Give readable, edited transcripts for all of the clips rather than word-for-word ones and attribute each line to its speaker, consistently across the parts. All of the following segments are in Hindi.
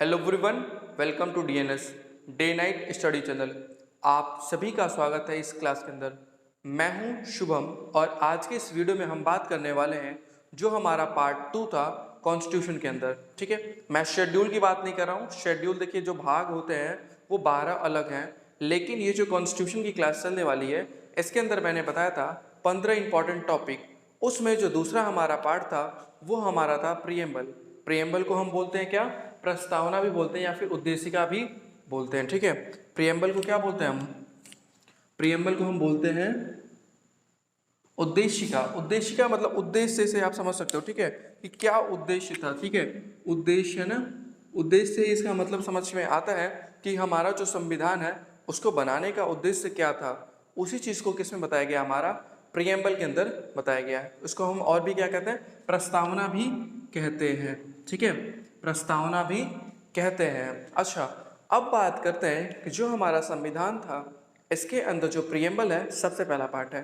Speaker 1: Hello everyone, welcome to DNS day night study channel. आप सभी का स्वागत है इस क्लास के अंदर। मैं हूं शुभम और आज के इस वीडियो में हम बात करने वाले हैं जो हमारा पार्ट 2 था कॉन्स्टिट्यूशन के अंदर। ठीक है, मैं शेड्यूल की बात नहीं कर रहा हूं। शेड्यूल देखिए, जो भाग होते हैं वो 12 अलग हैं, लेकिन ये जो कॉन्स्टिट्यूशन की क्लास चलने वाली है इसके अंदर मैंने बताया था 15 इंपॉर्टेंट टॉपिक। उसमें जो दूसरा हमारा पार्ट था वो हमारा था प्रियम्बल। प्रियम्बल को हम बोलते हैं क्या? प्रस्तावना भी बोलते हैं या फिर उद्देशिका भी बोलते हैं। ठीक है, प्रियम्बल को क्या बोलते हैं हम? प्रियम्बल को हम बोलते हैं उद्देशिका। उद्देशिका मतलब उद्देश्य से आप समझ सकते हो। ठीक है, कि क्या उद्देश्य था। ठीक है, उद्देश्य है ना, उद्देश्य से इसका मतलब समझ में आता है कि हमारा जो संविधान है उसको बनाने का उद्देश्य क्या था। उसी चीज को किसमें बताया गया? हमारा प्रियम्बल के अंदर बताया गया है। उसको हम और भी क्या कहते हैं? प्रस्तावना भी कहते हैं। ठीक है, प्रस्तावना भी कहते हैं। अच्छा, अब बात करते हैं कि जो हमारा संविधान था इसके अंदर जो प्रियम्बल है, सबसे पहला पार्ट है।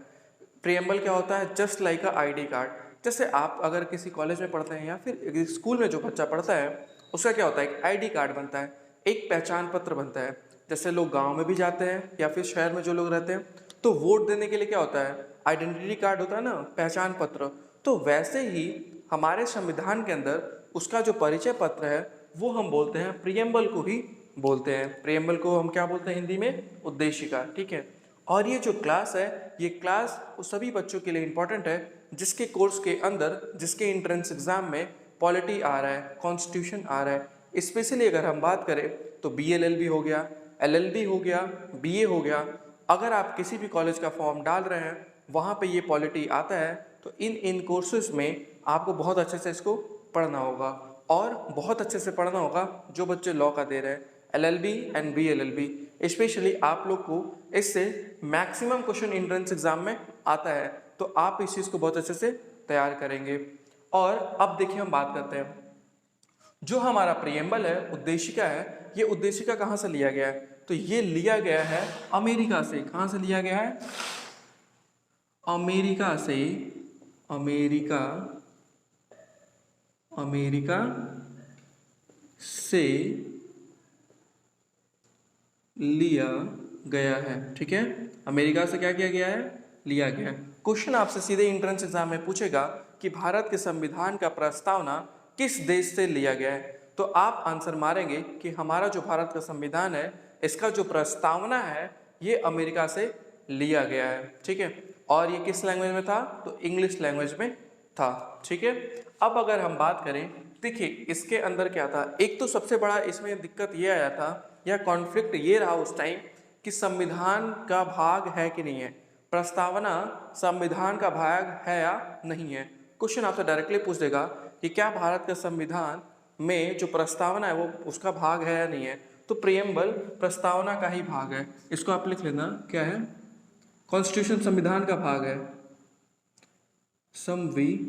Speaker 1: प्रियम्बल क्या होता है? जस्ट लाइक अ आईडी कार्ड। जैसे आप अगर किसी कॉलेज में पढ़ते हैं या फिर स्कूल में जो बच्चा पढ़ता है उसका क्या होता है? एक आईडी कार्ड बनता है, एक पहचान पत्र बनता है। जैसे लोग गांव में भी जाते हैं या फिर शहर में जो लोग रहते हैं तो वोट देने के लिए क्या होता है? आइडेंटिटी कार्ड होता है ना, पहचान पत्र। तो वैसे ही हमारे संविधान के अंदर उसका जो परिचय पत्र है वो हम बोलते हैं प्रियम्बल को ही बोलते हैं। प्रियम्बल को हम क्या बोलते हैं हिंदी में? उद्देशिका। ठीक है, और ये जो क्लास है ये क्लास उस सभी बच्चों के लिए इंपॉर्टेंट है जिसके कोर्स के अंदर, जिसके एंट्रेंस एग्जाम में पॉलिटी आ रहा है, कॉन्स्टिट्यूशन आ रहा है। स्पेशली अगर हम बात करें तो BLLB हो गया, LLB हो गया, BA हो गया। अगर आप किसी भी कॉलेज का फॉर्म डाल रहे हैं वहाँ पे ये पॉलिटी आता है तो इन कोर्सेज में आपको बहुत अच्छे से इसको पढ़ना होगा और बहुत अच्छे से पढ़ना होगा जो बच्चे लॉ का दे रहे हैं, LLB एंड BLLB। स्पेशली आप लोग को इससे मैक्सिमम क्वेश्चन एंट्रेंस एग्जाम में आता है, तो आप इस चीज़ को बहुत अच्छे से तैयार करेंगे। और अब देखिए हम बात करते हैं जो हमारा प्रियम्बल है, उद्देशिका है। ये उद्देशिका कहाँ से लिया गया है? तो ये लिया गया है अमेरिका से। कहाँ से लिया गया है? अमेरिका से। अमेरिका अमेरिका से लिया गया है। ठीक है, अमेरिका से क्या किया गया है? लिया गया है। क्वेश्चन आपसे सीधे एंट्रेंस एग्जाम में पूछेगा कि भारत के संविधान का प्रस्तावना किस देश से लिया गया है, तो आप आंसर मारेंगे कि हमारा जो भारत का संविधान है इसका जो प्रस्तावना है ये अमेरिका से लिया गया है। ठीक है, और ये किस लैंग्वेज में था? तो इंग्लिश लैंग्वेज में था। ठीक है, अब अगर हम बात करें, देखिए इसके अंदर क्या था। एक तो सबसे बड़ा इसमें दिक्कत ये आया था या कॉन्फ्लिक्ट ये रहा उस टाइम कि संविधान का भाग है कि नहीं है। प्रस्तावना संविधान का भाग है या नहीं है। क्वेश्चन आपसे डायरेक्टली पूछ देगा कि क्या भारत के संविधान में जो प्रस्तावना है वो उसका भाग है या नहीं है। तो प्रियम्बल प्रस्तावना का ही भाग है। इसको आप लिख लेना, क्या है? कॉन्स्टिट्यूशन संविधान का भाग है। संविधान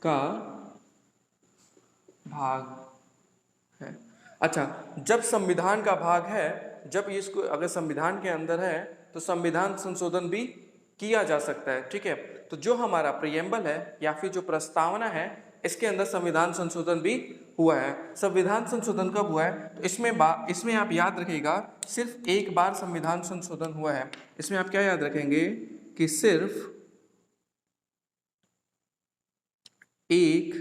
Speaker 1: का भाग है। अच्छा, जब संविधान का भाग है, जब इसको अगर संविधान के अंदर है तो संविधान संशोधन भी किया जा सकता है। ठीक है, तो जो हमारा प्रियम्बल है या फिर जो प्रस्तावना है इसके अंदर संविधान संशोधन भी हुआ है। संविधान संशोधन कब हुआ है? तो इसमें आप याद रखिएगा सिर्फ एक बार संविधान संशोधन हुआ है। इसमें आप क्या याद रखेंगे कि सिर्फ एक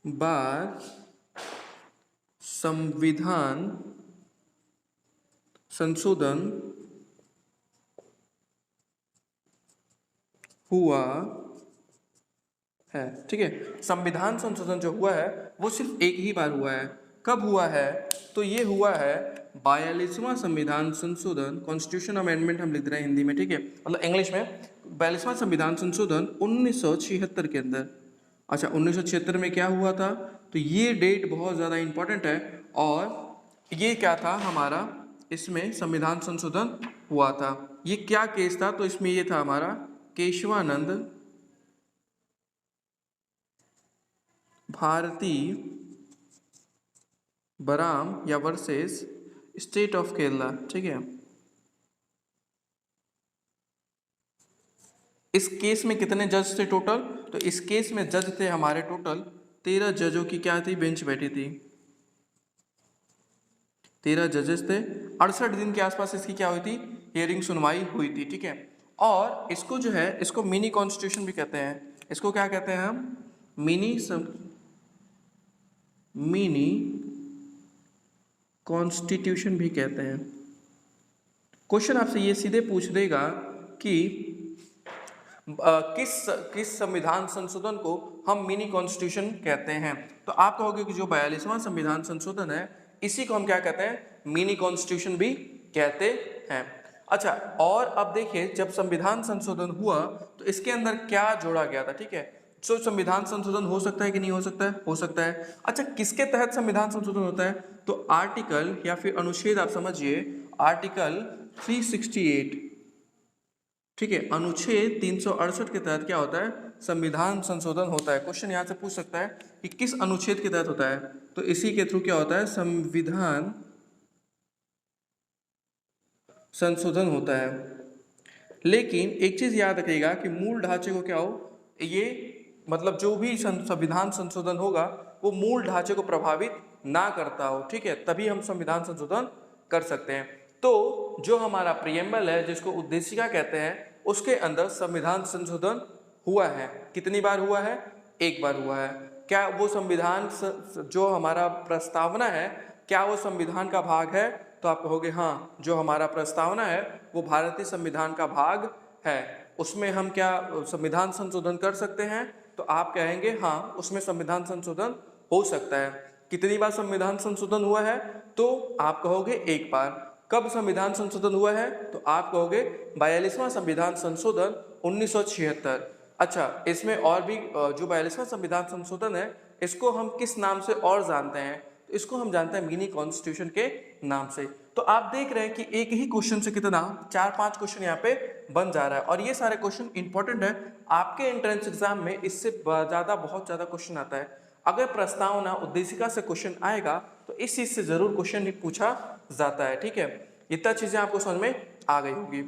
Speaker 1: बार संविधान संशोधन हुआ है। ठीक है, संविधान संशोधन जो हुआ है वो सिर्फ एक ही बार हुआ है। कब हुआ है? तो ये हुआ है 42वां संविधान संशोधन, कॉन्स्टिट्यूशन अमेंडमेंट हम लिख रहे हैं हिंदी में। ठीक है, मतलब इंग्लिश में 42वां संविधान संशोधन 1976 के अंदर। अच्छा, 1976 में क्या हुआ था? तो ये डेट बहुत ज़्यादा इंपॉर्टेंट है। और ये क्या था हमारा? इसमें संविधान संशोधन हुआ था। ये क्या केस था? तो इसमें ये था हमारा केशवानंद भारती बराम या वर्सेस स्टेट ऑफ केरला। ठीक है, इस केस में कितने जज थे टोटल? तो इस केस में जज थे हमारे टोटल 13 जजों की क्या थी, बेंच बैठी थी। 13 जजेस थे। 68 दिन के आसपास इसकी क्या हुई थी, हियरिंग सुनवाई हुई थी, ठीक है। और इसको जो है, इसको मिनी कॉन्स्टिट्यूशन भी कहते हैं। इसको क्या कहते हैं हम, मिनी कॉन्स्टिट्यूशन भी कहते हैं। क्वेश्चन आपसे ये सीधे पूछ देगा कि किस संविधान संशोधन को हम मिनी कॉन्स्टिट्यूशन कहते हैं। तो आप कहोगे कि जो 42वां संविधान संशोधन है, इसी को हम क्या कहते हैं, मिनी कॉन्स्टिट्यूशन भी कहते हैं। अच्छा, और अब देखिए, जब संविधान संशोधन हुआ तो इसके अंदर क्या जोड़ा गया था, ठीक है। तो संविधान संशोधन हो सकता है कि नहीं हो सकता है, हो सकता है। अच्छा, किसके तहत संविधान संशोधन होता है, तो आर्टिकल या फिर अनुच्छेद, आप समझिए आर्टिकल 368, ठीक है, अनुच्छेद 368 के तहत क्या होता है, संविधान संशोधन होता है। क्वेश्चन यहाँ से पूछ सकता है कि किस अनुच्छेद के तहत होता है, तो इसी के थ्रू क्या होता है, संविधान संशोधन होता है। लेकिन एक चीज याद रखिएगा कि मूल ढांचे को क्या हो, ये मतलब जो भी संविधान संशोधन होगा वो मूल ढांचे को प्रभावित ना करता हो, ठीक है, तभी हम संविधान संशोधन कर सकते हैं। तो जो हमारा प्रियम्बल है, जिसको उद्देशिका कहते हैं, उसके अंदर संविधान संशोधन हुआ है। कितनी बार हुआ है, एक बार हुआ है। क्या वो संविधान जो हमारा प्रस्तावना है, क्या वो संविधान का भाग है, तो आप कहोगे हाँ, जो हमारा प्रस्तावना है वो भारतीय संविधान का भाग है। उसमें हम क्या संविधान संशोधन कर सकते हैं, तो आप कहेंगे हाँ, उसमें संविधान संशोधन हो सकता है। कितनी बार संविधान संशोधन हुआ है, तो आप कहोगे एक बार। कब संविधान संशोधन हुआ है, तो आप कहोगे 42वां संविधान संशोधन 1976। अच्छा, इसमें और भी जो 42वां संविधान संशोधन है, इसको हम किस नाम से और जानते हैं, तो इसको हम जानते हैं मिनी कॉन्स्टिट्यूशन के नाम से। तो आप देख रहे हैं कि एक ही क्वेश्चन से कितना 4-5 क्वेश्चन यहाँ पे बन जा रहा है, और ये सारे क्वेश्चन इंपॉर्टेंट है। आपके एंट्रेंस एग्जाम में इससे ज्यादा बहुत ज्यादा क्वेश्चन आता है। अगर प्रस्तावना उद्देशिका से क्वेश्चन आएगा तो इस चीज से जरूर क्वेश्चन पूछा जाता है, ठीक है। इतना चीजें आपको समझ में आ गई होगी।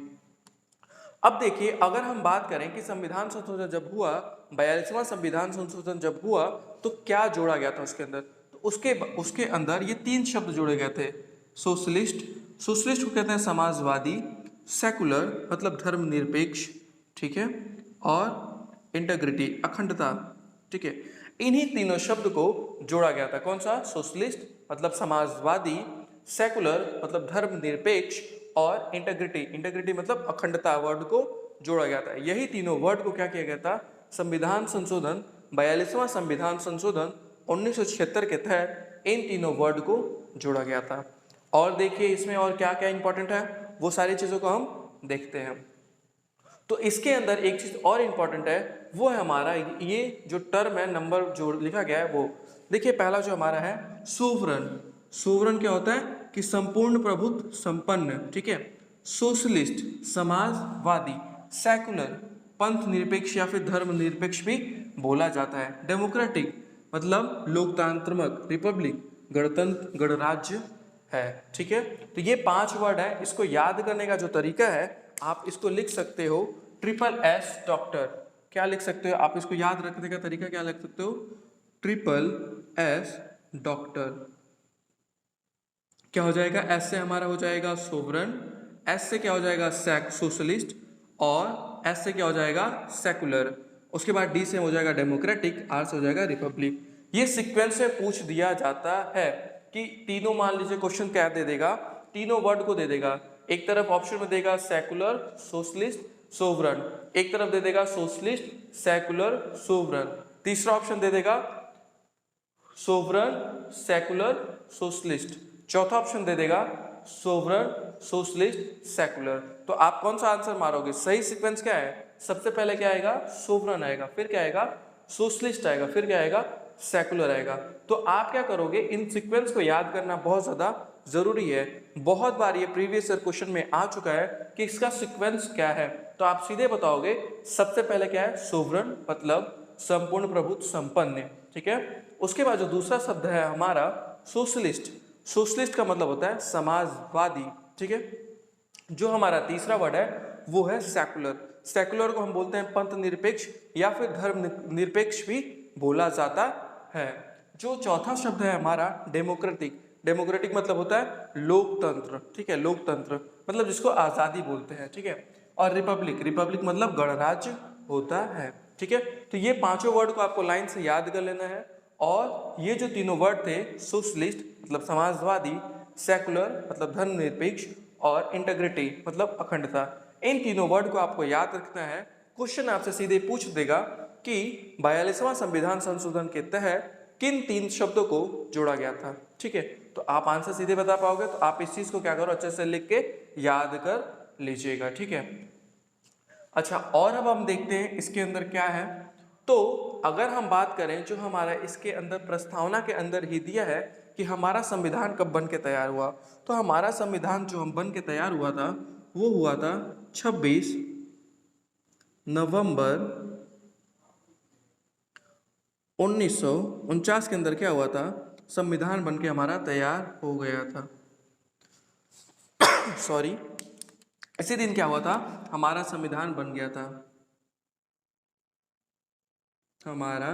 Speaker 1: अब देखिए, अगर हम बात करें कि संविधान संशोधन जब हुआ, 42वां संविधान संशोधन जब हुआ, तो क्या जोड़ा गया था उसके अंदर, तो उसके अंदर ये 3 शब्द जोड़े गए थे। सोशलिस्ट, सोशलिस्ट को कहते हैं समाजवादी, सेकुलर मतलब धर्मनिरपेक्ष, ठीक है, और इंटीग्रिटी अखंडता, ठीक है। इन्हीं तीनों शब्द को जोड़ा गया था। कौन सा, सोशलिस्ट मतलब समाजवादी, सेकुलर मतलब धर्मनिरपेक्ष, और इंटीग्रिटी मतलब अखंडता वर्ड को जोड़ा गया था। यही तीनों वर्ड को क्या किया गया था, संविधान संशोधन 42वां संविधान संशोधन 1976 के तहत इन तीनों वर्ड को जोड़ा गया था। और देखिए इसमें और क्या क्या इंपॉर्टेंट है, वो सारी चीजों को हम देखते हैं। तो इसके अंदर एक चीज और इंपॉर्टेंट है, वो है हमारा ये जो टर्म है, नंबर जो लिखा गया है वो देखिए। पहला जो हमारा है सोवरन, सोवरन क्या होता है कि संपूर्ण प्रभुत्व संपन्न, ठीक है। सोशलिस्ट समाजवादी, सेकुलर पंथ निरपेक्ष या फिर धर्म निरपेक्ष भी बोला जाता है। डेमोक्रेटिक मतलब लोकतांत्रिक, रिपब्लिक गणतंत्र गणराज्य है, ठीक है। तो ये 5 वर्ड है। इसको याद करने का जो तरीका है, आप इसको लिख सकते हो SSS डॉक्टर। क्या लिख सकते हो आप, इसको याद रखने का तरीका क्या लिख सकते हो, SSS डॉक्टर। क्या हो जाएगा, एस से हमारा हो जाएगा सोवरन, एस से क्या हो जाएगा सोशलिस्ट, और एस से क्या हो जाएगा सेकुलर। उसके बाद डी से हो जाएगा डेमोक्रेटिक, आर से हो जाएगा रिपब्लिक। ये सीक्वेंस से पूछ दिया जाता है कि तीनों, मान लीजिए क्वेश्चन क्या दे देगा, तीनों वर्ड को दे देगा। एक तरफ ऑप्शन में देगा सेकुलर सोशलिस्ट सोवरन, एक तरफ दे देगा सोशलिस्ट सेकुलर सोवरन, तीसरा ऑप्शन दे देगा सोवरन सेकुलर सोशलिस्ट, चौथा ऑप्शन दे देगा सोवरन सोशलिस्ट सेकुलर। तो आप कौन सा आंसर मारोगे, सही सीक्वेंस क्या है, सबसे पहले क्या आएगा, सोवरन आएगा, फिर क्या आएगा सोशलिस्ट आएगा, फिर क्या आएगा सेकुलर आएगा। तो आप क्या करोगे, इन सीक्वेंस को याद करना बहुत ज्यादा जरूरी है। बहुत बार ये प्रीवियस ईयर क्वेश्चन में आ चुका है कि इसका सीक्वेंस क्या है, तो आप सीधे बताओगे सबसे पहले क्या है, सोवरन मतलब संपूर्ण प्रभुत्व संपन्न, ठीक है। उसके बाद जो दूसरा शब्द है हमारा सोशलिस्ट, सोशलिस्ट का मतलब होता है समाजवादी, ठीक है। जो हमारा तीसरा वर्ड है वो है सेकुलर, सेकुलर को हम बोलते हैं पंथ निरपेक्ष या फिर धर्म निरपेक्ष भी बोला जाता है। जो चौथा शब्द है हमारा डेमोक्रेटिक, डेमोक्रेटिक मतलब होता है लोकतंत्र, ठीक है, लोकतंत्र मतलब जिसको आजादी बोलते हैं, ठीक है। और रिपब्लिक, रिपब्लिक मतलब गणराज्य होता है, ठीक है। तो ये पांचों वर्ड को आपको लाइन से याद कर लेना है। और ये जो तीनों वर्ड थे सोशलिस्ट मतलब समाजवादी, सेकुलर मतलब धर्मनिरपेक्ष और इंटीग्रिटी मतलब अखंडता, इन तीनों वर्ड को आपको याद रखना है। क्वेश्चन आपसे सीधे पूछ देगा कि 42वां संविधान संशोधन के तहत किन तीन शब्दों को जोड़ा गया था, ठीक है। तो आप आंसर सीधे बता पाओगे, तो आप इस चीज को क्या करो, अच्छे से लिख के याद कर लीजिएगा, ठीक है। अच्छा, और अब हम देखते हैं इसके अंदर क्या है। तो अगर हम बात करें जो हमारा इसके अंदर प्रस्तावना के अंदर ही दिया है कि हमारा संविधान कब बन के तैयार हुआ, तो हमारा संविधान जो हम बन के तैयार हुआ था वो हुआ था 26 नवंबर 1949 के अंदर क्या हुआ था, संविधान बन के हमारा तैयार हो गया था। सॉरी, इसी दिन क्या हुआ था, हमारा संविधान बन गया था, हमारा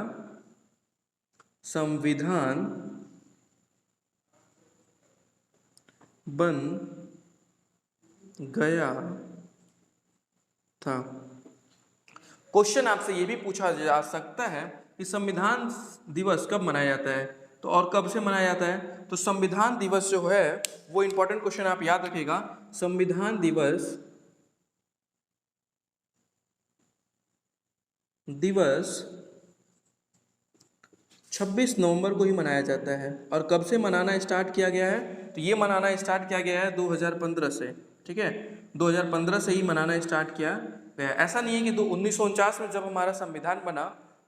Speaker 1: संविधान बन गया था। क्वेश्चन आपसे ये भी पूछा जा सकता है कि संविधान दिवस कब मनाया जाता है, तो और कब से मनाया जाता है। तो संविधान दिवस जो है वो इंपॉर्टेंट क्वेश्चन आप याद रखिएगा। संविधान दिवस 26 नवंबर को ही मनाया जाता है। और कब से मनाना स्टार्ट किया गया है, तो ये मनाना स्टार्ट किया गया है 2015 से, ठीक है। 2015 से ही मनाना स्टार्ट किया गया। ऐसा नहीं है कि 1949 में जब हमारा संविधान बना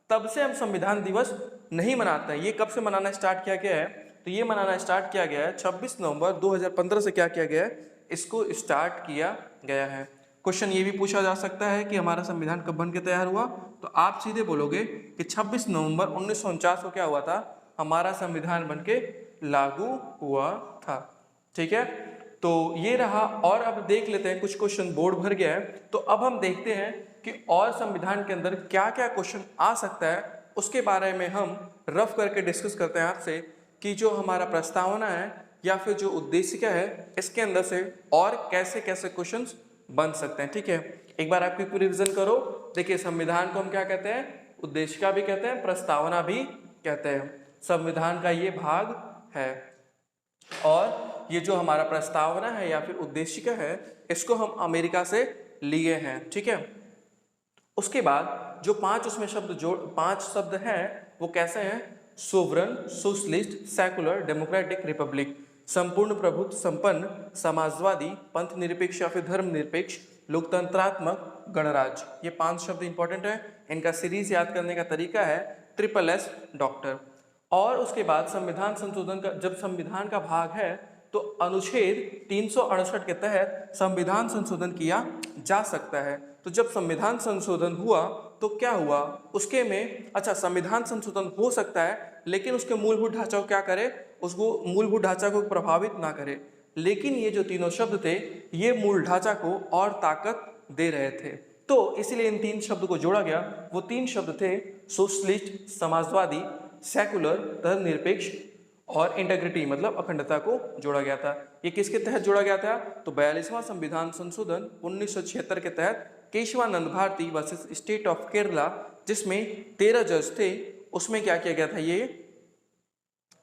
Speaker 1: तब से हम संविधान दिवस नहीं मनाते हैं। ये कब से मनाना स्टार्ट किया गया है, तो ये मनाना स्टार्ट किया गया है 26 नवंबर 2015 से क्या किया गया है, इसको स्टार्ट किया गया है। क्वेश्चन ये भी पूछा जा सकता है कि हमारा संविधान कब बन के तैयार हुआ, तो आप सीधे बोलोगे कि 26 नवंबर 1949 को क्या हुआ था, हमारा संविधान बन के लागू हुआ था, ठीक है। तो ये रहा। और अब देख लेते हैं, कुछ क्वेश्चन बोर्ड भर गया है, तो अब हम देखते हैं कि और संविधान के अंदर क्या क्या क्वेश्चन आ सकता है, उसके बारे में हम रफ करके डिस्कस करते हैं आपसे कि जो हमारा प्रस्तावना है या फिर जो उद्देशिका है इसके अंदर से और कैसे कैसे क्वेश्चंस बन सकते हैं, ठीक है। एक बार आप क्विक रिवीजन करो। देखिए, संविधान को हम क्या कहते हैं, उद्देशिका भी कहते हैं, प्रस्तावना भी कहते हैं। संविधान का ये भाग है और ये जो हमारा प्रस्तावना है या फिर उद्देशिका है इसको हम अमेरिका से लिए हैं, ठीक है। उसके बाद जो पांच शब्द हैं वो कैसे हैं, sovereign, socialist, secular, democratic, Republic, संपूर्ण प्रभुत्व संपन्न, समाजवादी, पंथ निरपेक्ष या फिर धर्म निरपेक्ष, लोकतंत्रात्मक, गणराज्य। ये 5 शब्द इंपॉर्टेंट है। इनका सीरीज याद करने का तरीका है SSS डॉक्टर। और उसके बाद संविधान संशोधन का, जब संविधान का भाग है तो अनुच्छेद 368 के तहत संविधान संशोधन किया जा सकता है। तो जब संविधान संशोधन हुआ तो क्या हुआ उसके में, अच्छा, संविधान संशोधन हो सकता है लेकिन उसके मूलभूत ढांचा को क्या करे, उसको मूलभूत ढांचा को प्रभावित ना करे। लेकिन ये जो तीनों शब्द थे ये मूल ढांचा को और ताकत दे रहे थे, तो इसलिए इन 3 शब्द को जोड़ा गया। वो 3 शब्द थे सोशलिस्ट, समाजवादी, सेकुलर, धर्मनिरपेक्ष और इंटीग्रिटी मतलब अखंडता को जोड़ा गया था। ये किसके तहत जोड़ा गया था, तो 42वां संविधान संशोधन 1976 के तहत Keshavananda Bharati versus state of Kerala, जिसमें 13 जज थे, उसमें क्या किया गया था, ये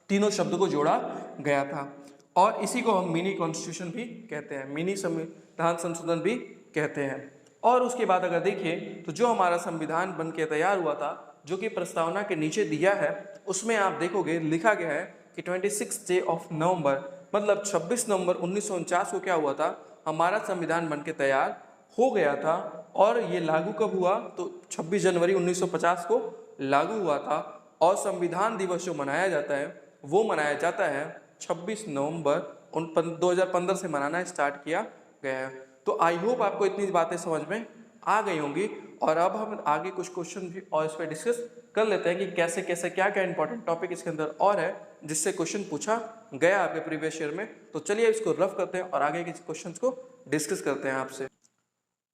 Speaker 1: तीनों शब्द को जोड़ा गया था। और इसी को हम मिनी कॉन्स्टिट्यूशन भी कहते हैं, मिनी संविधान संशोधन भी कहते हैं। और उसके बाद अगर देखिए तो जो हमारा संविधान बन के तैयार हुआ था, जो कि प्रस्तावना के नीचे दिया है, उसमें आप देखोगे लिखा गया है कि 26 डे ऑफ नवंबर मतलब 26 नवंबर 1949 को क्या हुआ था, हमारा संविधान बन के तैयार हो गया था। और ये लागू कब हुआ, तो 26 जनवरी 1950 को लागू हुआ था। और संविधान दिवस जो मनाया जाता है वो मनाया जाता है 26 नवंबर 2015 से मनाना स्टार्ट किया गया है। तो आई होप आपको इतनी बातें समझ में आ गई होंगी। और अब हम आगे कुछ क्वेश्चन भी और इस पर डिस्कस कर लेते हैं कि कैसे कैसे क्या क्या इंपॉर्टेंट टॉपिक इसके अंदर और है जिससे क्वेश्चन पूछा गया आपके प्रीवियस ईयर में। तो चलिए इसको रफ करते हैं और आगे के क्वेश्चंस को डिस्कस करते हैं आपसे।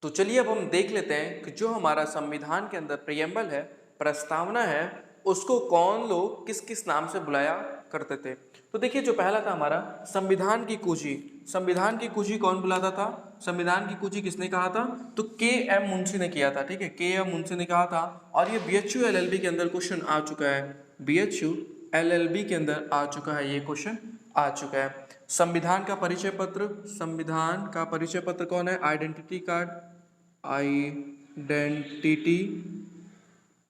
Speaker 1: तो चलिए अब हम देख लेते हैं कि जो हमारा संविधान के अंदर प्रियम्बल है, प्रस्तावना है, उसको कौन लोग किस किस नाम से बुलाया करते थे। तो देखिए जो पहला था हमारा संविधान की कुंजी। संविधान की कुंजी कौन बुलाता था? संविधान की कुंजी किसने कहा था? तो के.एम. मुंशी ने किया था। ठीक है, के.एम. मुंशी ने कहा था और ये बीएचयू एलएलबी के अंदर क्वेश्चन आ चुका है। बीएचयू एलएलबी के अंदर आ चुका है, ये क्वेश्चन आ चुका है। संविधान का परिचय पत्र, संविधान का परिचय पत्र कौन है? Identity card. आइडेंटिटी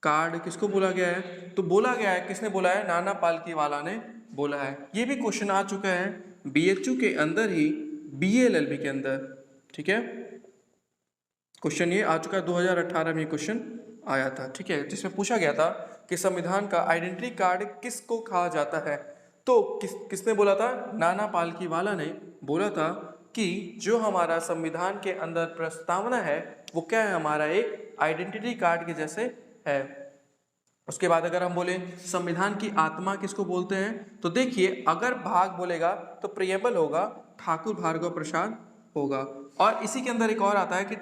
Speaker 1: कार्ड किसको बोला गया है? तो बोला गया है, किसने बोला है? नाना पालकीवाला ने बोला है। ये भी क्वेश्चन आ चुका है बीएचयू के अंदर ही, बीएलएलबी के अंदर। ठीक है, क्वेश्चन ये आ चुका है, 2018 में क्वेश्चन आया था। ठीक है, जिसमें पूछा गया था कि संविधान का आइडेंटिटी कार्ड किसको कहा जाता है। तो किसने बोला था? नाना पालकीवाला ने बोला था कि जो हमारा संविधान के अंदर प्रस्तावना है वो क्या है? हमारा एक आइडेंटिटी कार्ड के जैसे है। उसके बाद अगर हम बोले संविधान की आत्मा किसको बोलते हैं, तो देखिए अगर भाग बोलेगा तो प्रियम्बल होगा, ठाकुर भार्गव प्रसाद होगा। और इसी के अंदर एक और आता है कि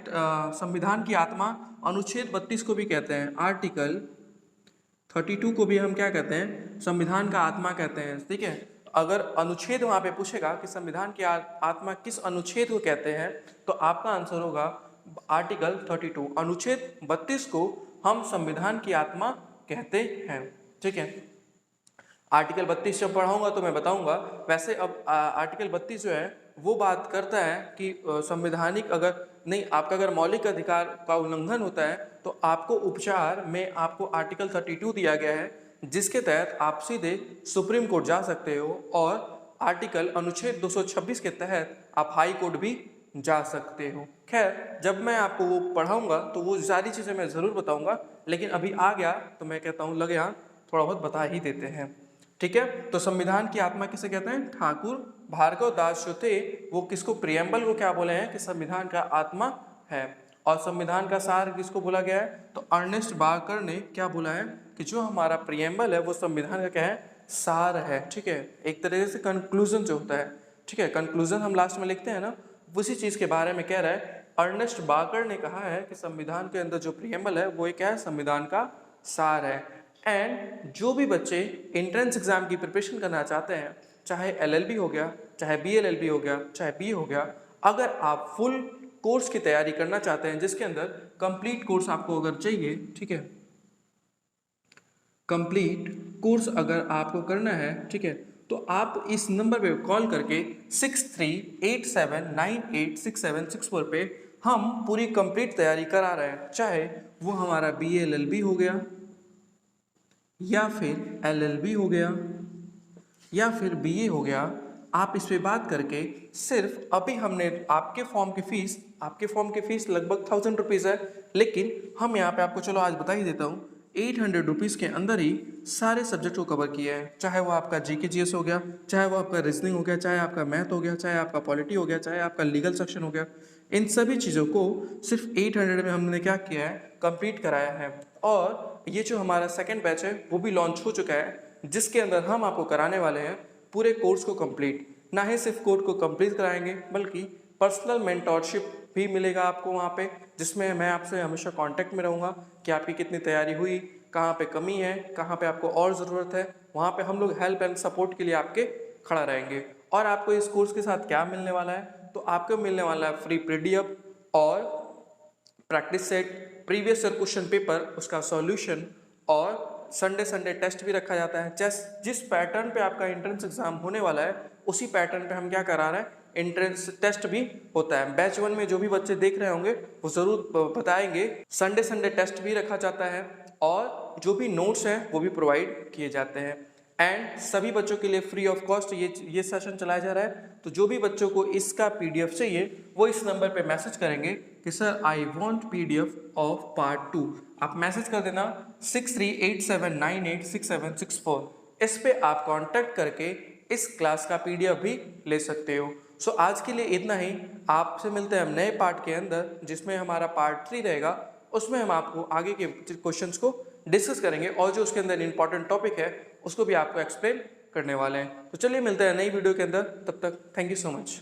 Speaker 1: संविधान की आत्मा अनुच्छेद 32 को भी कहते हैं, आर्टिकल 32 को भी हम क्या कहते हैं? संविधान का आत्मा कहते हैं। ठीक है, अगर अनुच्छेद वहां पे पूछेगा कि संविधान की आत्मा किस अनुच्छेद को कहते हैं, तो आपका आंसर होगा आर्टिकल 32। अनुच्छेद 32 को हम संविधान की आत्मा कहते हैं। ठीक है, आर्टिकल 32 जब पढ़ाऊंगा तो मैं बताऊंगा। वैसे अब आर्टिकल 32 जो है वो बात करता है कि संवैधानिक अगर नहीं, आपका अगर मौलिक अधिकार का उल्लंघन होता है तो आपको उपचार में आपको आर्टिकल 32 दिया गया है, जिसके तहत आप सीधे सुप्रीम कोर्ट जा सकते हो और आर्टिकल अनुच्छेद 226 के तहत आप हाई कोर्ट भी जा सकते हो। खैर, जब मैं आपको वो पढ़ाऊंगा तो वो सारी चीज़ें मैं ज़रूर बताऊंगा, लेकिन अभी आ गया तो मैं कहता हूँ लगे यहाँ थोड़ा बहुत बता ही देते हैं। ठीक है, तो संविधान की आत्मा किसे कहते हैं? ठाकुर भार्गव दास जो थे वो किसको, प्रियम्बल को क्या बोले हैं कि संविधान का आत्मा है। और संविधान का सार किसको बोला गया है? तो अर्नेस्ट बार्कर ने क्या बोला है कि जो हमारा प्रियम्बल है वो संविधान का क्या है? सार है। ठीक है, एक तरीके से कंक्लूजन जो होता है। ठीक है, कंक्लूजन हम लास्ट में लिखते हैं ना, उसी चीज के बारे में कह रहा है। अर्नेस्ट बार्कर ने कहा है कि संविधान के अंदर जो प्रियम्बल है वो क्या है? संविधान का सार है। एंड जो भी बच्चे एंट्रेंस एग्जाम की प्रिपरेशन करना चाहते हैं, चाहे एलएलबी हो गया, चाहे बीएलएलबी हो गया, चाहे बी हो गया, अगर आप फुल कोर्स की तैयारी करना चाहते हैं जिसके अंदर कंप्लीट कोर्स आपको अगर चाहिए, ठीक है, कंप्लीट कोर्स अगर आपको करना है, ठीक है, तो आप इस नंबर पे कॉल करके 6387986764 पे हम पूरी कंप्लीट तैयारी करा रहे हैं। चाहे वो हमारा बीएलएलबी हो गया या फिर एलएलबी हो गया या फिर बीए हो गया, आप इस पे बात करके सिर्फ अभी हमने आपके फॉर्म की फीस लगभग 1000 रुपीज़ है, लेकिन हम यहाँ पे आपको चलो आज बता ही देता हूँ 800 रुपीज़ के अंदर ही सारे सब्जेक्ट को कवर किया है। चाहे वो आपका जीके जीएस हो गया, चाहे वो आपका रीजनिंग हो गया, चाहे आपका मैथ हो गया, चाहे आपका पॉलिटी हो गया, चाहे आपका लीगल सेक्शन हो गया, इन सभी चीज़ों को सिर्फ 800 में हमने क्या किया है? कंप्लीट कराया है। और ये जो हमारा सेकेंड बैच है वो भी लॉन्च हो चुका है, जिसके अंदर हम आपको कराने वाले हैं पूरे कोर्स को कंप्लीट। ना ही सिर्फ कोर्स को कंप्लीट कराएंगे बल्कि पर्सनल मेंटोरशिप भी मिलेगा आपको वहाँ पे, जिसमें मैं आपसे हमेशा कांटेक्ट में रहूँगा कि आपकी कितनी तैयारी हुई, कहाँ पे कमी है, कहाँ पे आपको और ज़रूरत है। वहाँ पे हम लोग हेल्प एंड सपोर्ट के लिए आपके खड़ा रहेंगे। और आपको इस कोर्स के साथ क्या मिलने वाला है? तो आपको मिलने वाला है फ्री पीडीएफ और practice set, previous year question paper, उसका सॉल्यूशन, और संडे टेस्ट भी रखा जाता है। जिस पैटर्न पे आपका एंट्रेंस एग्जाम होने वाला है उसी पैटर्न पे हम क्या करा रहे हैं? एंट्रेंस टेस्ट भी होता है। बैच 1 में जो भी बच्चे देख रहे होंगे वो जरूर बताएंगे। संडे टेस्ट भी रखा जाता है और जो भी नोट्स हैं वो भी प्रोवाइड किए जाते हैं। एंड सभी बच्चों के लिए फ्री ऑफ कॉस्ट ये सेशन चलाया जा रहा है। तो जो भी बच्चों को इसका पीडीएफ चाहिए वो इस नंबर पे मैसेज करेंगे कि sir I want PDF of part 2। आप मैसेज कर देना 6387986764। इस पे आप कांटेक्ट करके इस क्लास का पीडीएफ भी ले सकते हो। सो आज के लिए इतना ही। आपसे मिलते हैं हम नए पार्ट के अंदर, जिसमें हमारा पार्ट 3 रहेगा। उसमें हम आपको आगे के क्वेश्चंस को डिस्कस करेंगे और जो उसके अंदर इंपॉर्टेंट टॉपिक है उसको भी आपको एक्सप्लेन करने वाले हैं। तो चलिए मिलते हैं नई वीडियो के अंदर, तब तक थैंक यू सो मच।